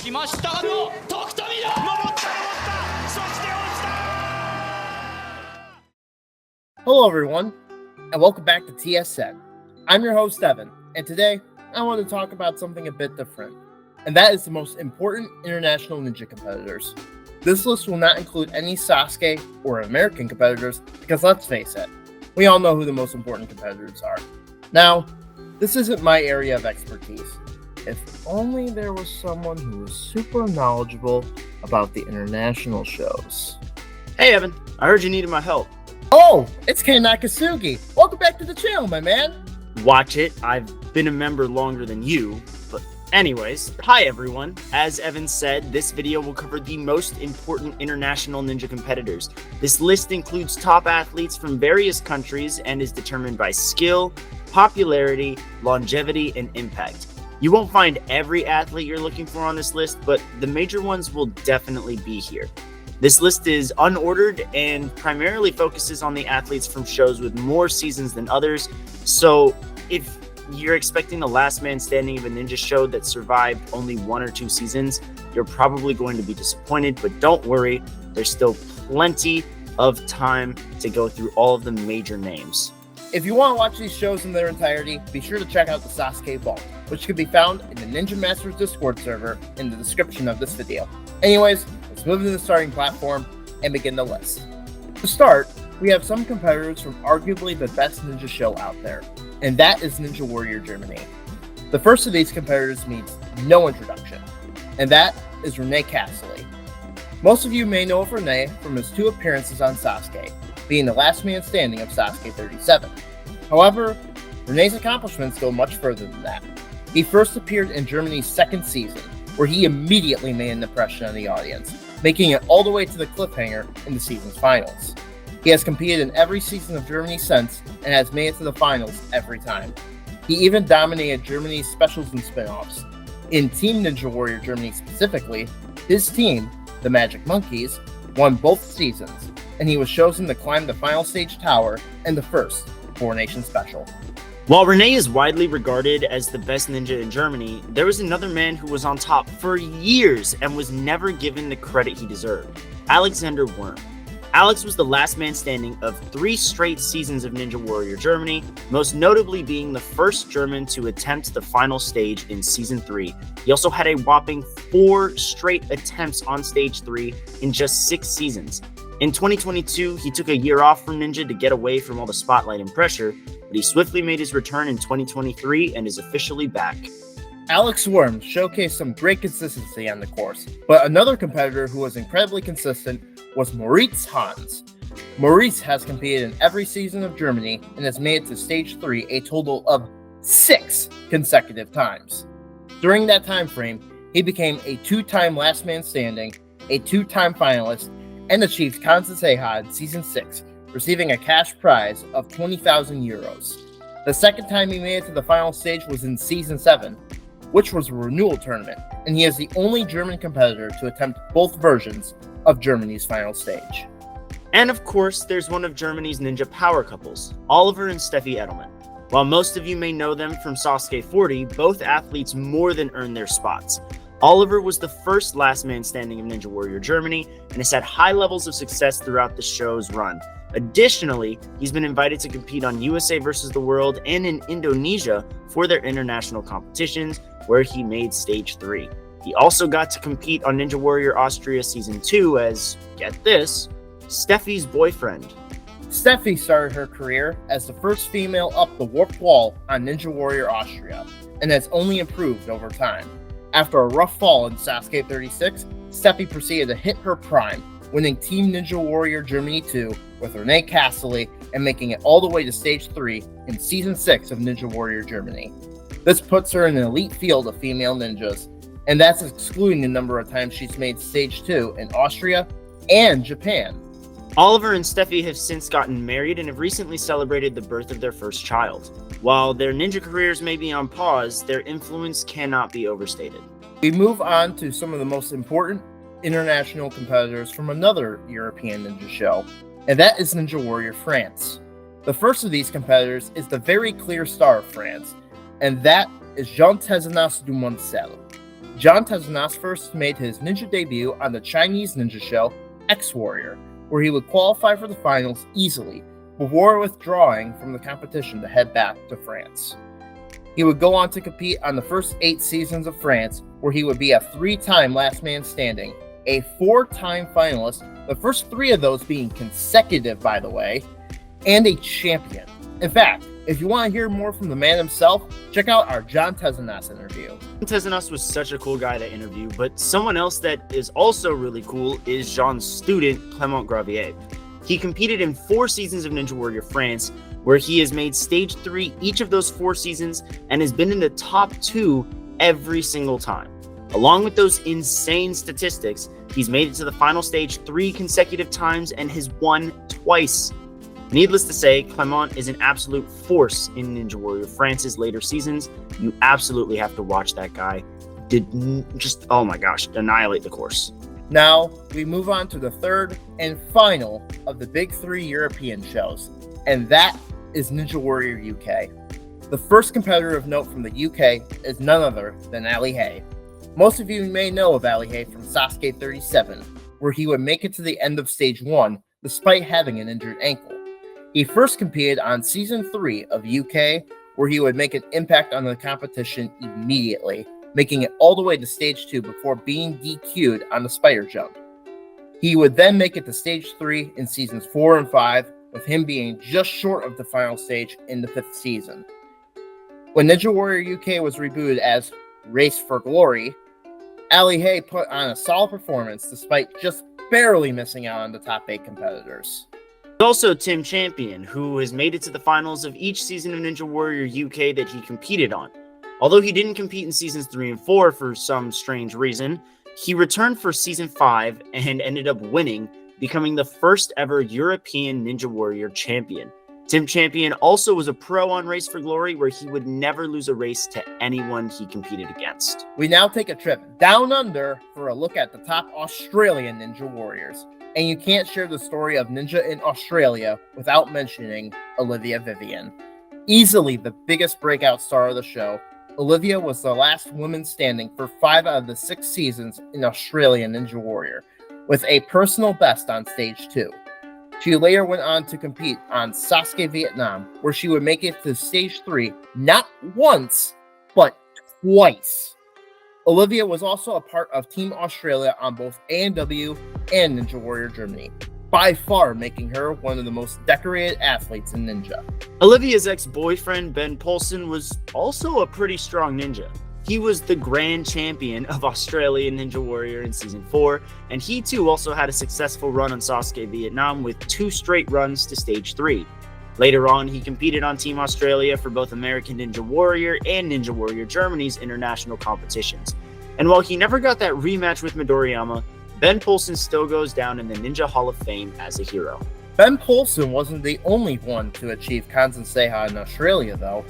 きましたの徳富だ。守った、そして落ちた。 Hello everyone, and welcome back to TSN. I'm your host Evan, and today I want to talk about something a bit different, and that is the most important international ninja competitors. This list will not include any Sasuke or American competitors, because let's face it, we all know who the most important competitors are. Now, this isn't my area of expertise. If only there was someone who was super knowledgeable about the international shows. Hey Evan, I heard you needed my help. Oh, it's Kane. Welcome back to the channel, my man. Watch it, I've been a member longer than you, but anyways, hi everyone. As Evan said, this video will cover the most important international ninja competitors. This list includes top athletes from various countries and is determined by skill, popularity, longevity, and impact. You won't find every athlete you're looking for on this list, but the major ones will definitely be here. This list is unordered and primarily focuses on the athletes from shows with more seasons than others. So if you're expecting the last man standing of a ninja show that survived only 1 or 2 seasons, you're probably going to be disappointed, but don't worry, there's still plenty of time to go through all of the major names. If you want to watch these shows in their entirety, be sure to check out the Sasuke Vault, which can be found in the Ninja Masters Discord server in the description of this video. Anyways, let's move to the starting platform and begin the list. To start, we have some competitors from arguably the best ninja show out there, and that is Ninja Warrior Germany. The first of these competitors needs no introduction, and that is Rene Castle. Most of you may know of Rene from his 2 appearances on Sasuke, being the last man standing of Sasuke 37. However, Rene's accomplishments go much further than that. He first appeared in Germany's 2nd season, where he immediately made an impression on the audience, making it all the way to the cliffhanger in the season's finals. He has competed in every season of Germany since, and has made it to the finals every time. He even dominated Germany's specials and spin-offs. In Team Ninja Warrior Germany specifically, his team, the Magic Monkeys, won both seasons, and he was chosen to climb the final stage tower in the first 4-Nation Special. While Rene is widely regarded as the best ninja in Germany, there was another man who was on top for years and was never given the credit he deserved: Alexander Worm. Alex was the last man standing of 3 straight seasons of Ninja Warrior Germany, most notably being the first German to attempt the final stage in Season 3. He also had a whopping 4 straight attempts on Stage 3 in just 6 seasons. In 2022, he took a year off from Ninja to get away from all the spotlight and pressure, but he swiftly made his return in 2023 and is officially back. Alex Worm showcased some great consistency on the course, but another competitor who was incredibly consistent was Moritz Hans. Moritz has competed in every season of Germany and has made it to Stage 3 a total of 6 consecutive times. During that time frame, he became a 2-time last man standing, a 2-time finalist, and achieved Kansei in Season 6, receiving a cash prize of 20,000 euros. The second time he made it to the final stage was in Season 7, which was a renewal tournament, and he is the only German competitor to attempt both versions of Germany's final stage. And of course, there's one of Germany's ninja power couples, Oliver and Steffi Edelman. While most of you may know them from Sasuke 40, both athletes more than earned their spots. Oliver was the first last man standing of Ninja Warrior Germany and has had high levels of success throughout the show's run. Additionally, he's been invited to compete on USA vs. the World and in Indonesia for their international competitions, where he made Stage 3. He also got to compete on Ninja Warrior Austria Season 2 as, get this, Steffi's boyfriend. Steffi started her career as the first female up the warped wall on Ninja Warrior Austria, and has only improved over time. After a rough fall in Sasuke 36, Steffi proceeded to hit her prime, winning Team Ninja Warrior Germany 2 with Rene Castle and making it all the way to Stage 3 in Season 6 of Ninja Warrior Germany. This puts her in an elite field of female ninjas, and that's excluding the number of times she's made Stage 2 in Austria and Japan. Oliver and Steffi have since gotten married and have recently celebrated the birth of their first child. While their ninja careers may be on pause, their influence cannot be overstated. We move on to some of the most important international competitors from another European ninja show, and that is Ninja Warrior France. The first of these competitors is the very clear star of France, and that is Jean Tézenas du Moncel. John Tezanos first made his ninja debut on the Chinese ninja show X Warrior, where he would qualify for the finals easily before withdrawing from the competition to head back to France. He would go on to compete on the first 8 seasons of France, where he would be a 3-time last man standing, a 4-time finalist, the first 3 of those being consecutive, by the way, and a champion. In fact, if you want to hear more from the man himself, check out our John Tezanos interview. Tezanos was such a cool guy to interview, but someone else that is also really cool is Jean's student, Clement Gravier. He competed in 4 seasons of Ninja Warrior France, where he has made Stage 3 each of those 4 seasons and has been in the top 2 every single time. Along with those insane statistics, he's made it to the final stage 3 consecutive times and has won twice. Needless to say, Clement is an absolute force in Ninja Warrior France's later seasons. You absolutely have to watch that guy. Oh my gosh, annihilate the course. Now, we move on to the third and final of the big 3 European shows, and that is Ninja Warrior UK. The first competitor of note from the UK is none other than Ali Hay. Most of you may know of Ali Hay from Sasuke 37, where he would make it to the end of Stage 1 despite having an injured ankle. He first competed on Season 3 of UK, where he would make an impact on the competition immediately, making it all the way to Stage 2 before being DQ'd on the spider jump. He would then make it to Stage 3 in Seasons 4 and 5, with him being just short of the final stage in the 5th season. When Ninja Warrior UK was rebooted as Race for Glory, Ali Hay put on a solid performance despite just barely missing out on the top 8 competitors. Also Tim Champion, who has made it to the finals of each season of Ninja Warrior UK that he competed on. Although he didn't compete in Seasons 3 and 4 for some strange reason, he returned for Season 5 and ended up winning, becoming the first ever European Ninja Warrior champion. Tim Champion also was a pro on Race for Glory, where he would never lose a race to anyone he competed against. We now take a trip down under for a look at the top Australian Ninja Warriors. And you can't share the story of Ninja in Australia without mentioning Olivia Vivian. Easily the biggest breakout star of the show, Olivia was the last woman standing for 5 out of the 6 seasons in Australian Ninja Warrior, with a personal best on Stage 2. She later went on to compete on Sasuke Vietnam, where she would make it to Stage 3 not once, but twice. Olivia was also a part of Team Australia on both A&W and Ninja Warrior Germany, by far making her one of the most decorated athletes in Ninja. Olivia's ex-boyfriend Ben Poulsen was also a pretty strong ninja. He was the grand champion of Australian Ninja Warrior in Season 4, and he too also had a successful run on Sasuke Vietnam with 2 straight runs to Stage 3. Later on, he competed on Team Australia for both American Ninja Warrior and Ninja Warrior Germany's international competitions. And while he never got that rematch with Midoriyama, Ben Poulsen still goes down in the Ninja Hall of Fame as a hero. Ben Poulsen wasn't the only one to achieve Kanzen Seiha in Australia, though.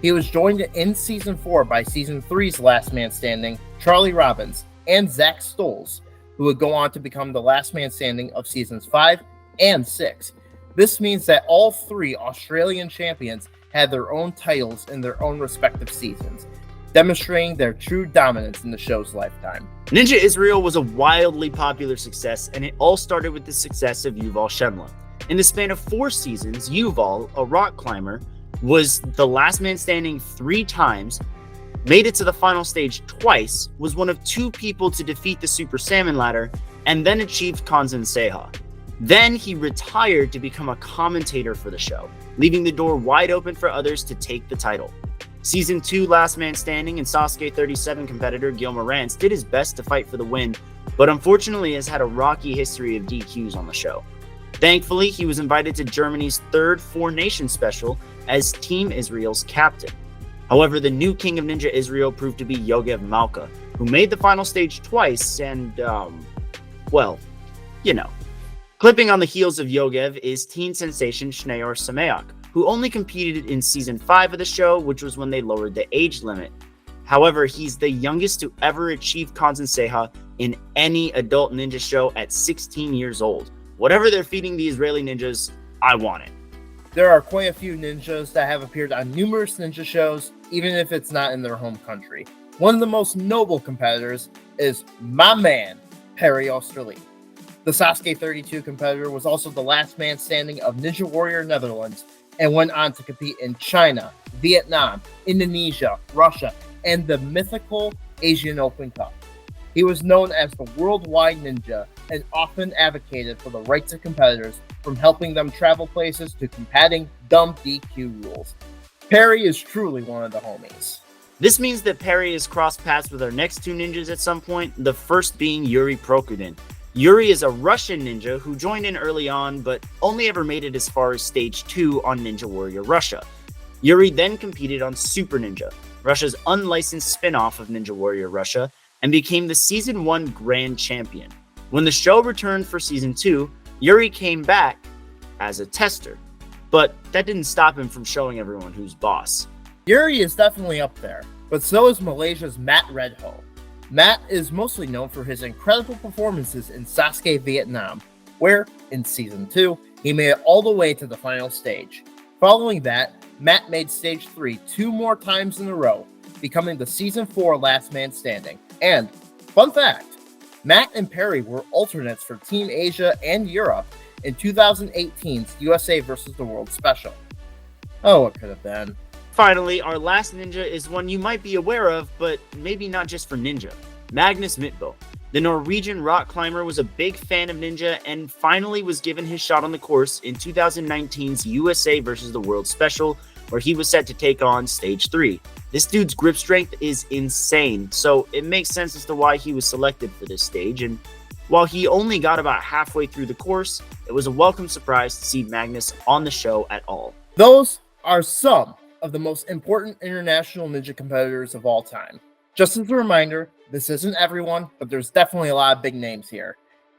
He was joined in Season 4 by Season 3's last man standing, Charlie Robbins, and Zach Stoles, who would go on to become the last man standing of Seasons 5 and 6. This means that all 3 Australian champions had their own titles in their own respective seasons, demonstrating their true dominance in the show's lifetime. Ninja Israel was a wildly popular success, and it all started with the success of Yuval Shemla. In the span of 4 seasons, Yuval, a rock climber, was the last man standing 3 times, made it to the final stage twice, was one of 2 people to defeat the Super Salmon ladder, and then achieved Kanzen Seiha. Then he retired to become a commentator for the show, leaving the door wide open for others to take the title. Season 2 last man standing and Sasuke 37 competitor Gil Morantz did his best to fight for the win, but unfortunately has had a rocky history of DQs on the show. Thankfully, he was invited to Germany's 3rd 4 Nations special as Team Israel's captain. However, the new king of Ninja Israel proved to be Yogev Malka, who made the final stage twice and, well, you know. Clipping on the heels of Yogev is teen sensation Shneor Sameach, who only competed in Season 5 of the show, which was when they lowered the age limit. However, he's the youngest to ever achieve Kanzen Seiha in any adult ninja show at 16 years old. Whatever they're feeding the Israeli ninjas, I want it. There are quite a few ninjas that have appeared on numerous ninja shows, even if it's not in their home country. One of the most noble competitors is my man, Perry Osterley. The Sasuke 32 competitor was also the last man standing of Ninja Warrior Netherlands and went on to compete in China, Vietnam, Indonesia, Russia, and the mythical Asian Open Cup. He was known as the worldwide ninja and often advocated for the rights of competitors, from helping them travel places to combating dumb DQ rules. Perry is truly one of the homies. This means that Perry has crossed paths with our next two ninjas at some point, the first being Yuri Prokudin. Yuri is a Russian ninja who joined in early on, but only ever made it as far as Stage 2 on Ninja Warrior Russia. Yuri then competed on Super Ninja, Russia's unlicensed spin-off of Ninja Warrior Russia, and became the Season 1 Grand Champion. When the show returned for Season 2, Yuri came back as a tester, but that didn't stop him from showing everyone who's boss. Yuri is definitely up there, but so is Malaysia's Matt Redho. Matt is mostly known for his incredible performances in Sasuke Vietnam, where, in Season 2, he made it all the way to the final stage. Following that, Matt made Stage 3 2 more times in a row, becoming the Season 4 last man standing. And, fun fact, Matt and Perry were alternates for Team Asia and Europe in 2018's USA vs. the World Special. Oh, what could have been. Finally, our last ninja is one you might be aware of, but maybe not just for ninja. Magnus Midtbo. The Norwegian rock climber was a big fan of ninja and finally was given his shot on the course in 2019's USA vs. the World Special, where he was set to take on Stage 3. This dude's grip strength is insane, so it makes sense as to why he was selected for this stage, and while he only got about halfway through the course, it was a welcome surprise to see Magnus on the show at all. Those are some of the most important international ninja competitors of all time. Just as a reminder, this isn't everyone, but there's definitely a lot of big names here.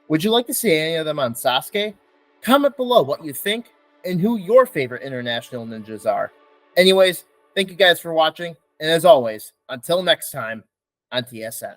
Would you like to see any of them on Sasuke? Comment below what you think and who your favorite international ninjas are. Anyways, thank you guys for watching, and as always, until next time on TSN.